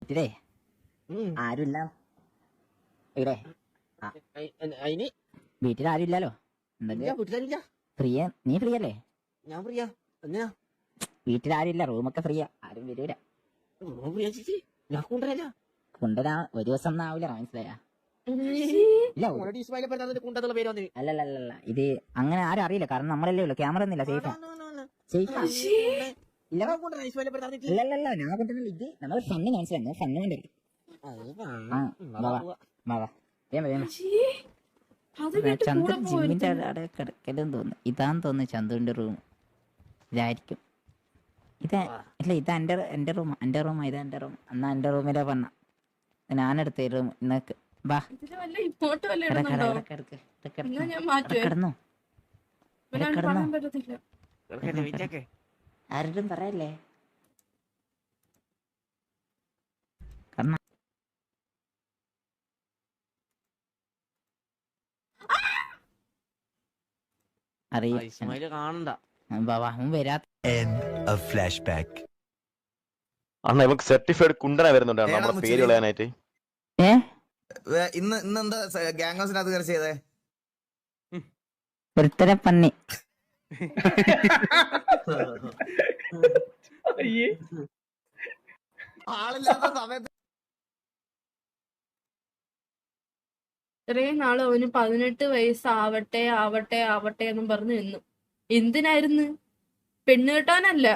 വീട്ടിലേ ആരുമില്ല ഇവിടെ. വീട്ടിൽ ആരും ഇല്ലല്ലോ. ഫ്രീയാ? നീ ഫ്രീ അല്ലേ? ഞാൻ ഫ്രീയാ. വീട്ടിൽ ആരും ഇല്ല, റൂമൊക്കെ ഫ്രീയാ, ആരും വരൂല. ഞാൻ കൊണ്ടുവരാ. കൊണ്ടുവരാ ഒരു ദിവസം ഒന്നും ആവൂല, മനസ്സിലായാ? അല്ലല്ല, ഇത് അങ്ങനെ ആരും അറിയില്ല, കാരണം നമ്മളല്ലേ ഉള്ളു, ക്യാമറ ഒന്നുമില്ല. സേഫാ സേഫാ. ഇല്ലല്ല, ഞാൻ കൊണ്ടുവന്നില്ല. ഇത് നമ്മൾ ഫണ്ണ് മനസ്സിലായി, ഫണ്ണ് വേണ്ടി. ചന്ദ്രൻ ജിമ്മിന്റെ അവിടെ കിടക്കലെന്ന് തോന്നുന്നു. ഇതാന്ന് തോന്നുന്നു ചന്ദ്രന്റെ റൂം. ഇതായിരിക്കും. ഇതാ ഇല്ല, ഇത് എന്റെ റൂം. ഇതാ എന്റെ റൂം. എന്നാ എന്റെ റൂമിലാ പറഞ്ഞ ഞാനെടുത്ത റൂം. ഇന്നക്ക് ബാ കിടന്നോ. ആരോടും പറയല്ലേ. കാണണ്ട. അണ്ണ ഇവക്ക് സർട്ടിഫൈഡ് കുണ്ടന വരുന്നുണ്ട് നമ്മുടെ പേര് കളയാനായിട്ട്. ഇന്നെന്താ ഗ്യാങ് ഹൗസിനകത്ത് കയറി ചെയ്തേ? ഒരുത്തര പന്നി. ആളില്ലാത്ത സമയത്ത് ഇത്രയും നാള് അവന് 18 വയസ്സാവട്ടെ ആവട്ടെ ആവട്ടെ എന്നും പറഞ്ഞു നിന്നു. എന്തിനായിരുന്നു? പെണ്ണ് കെട്ടാനല്ല.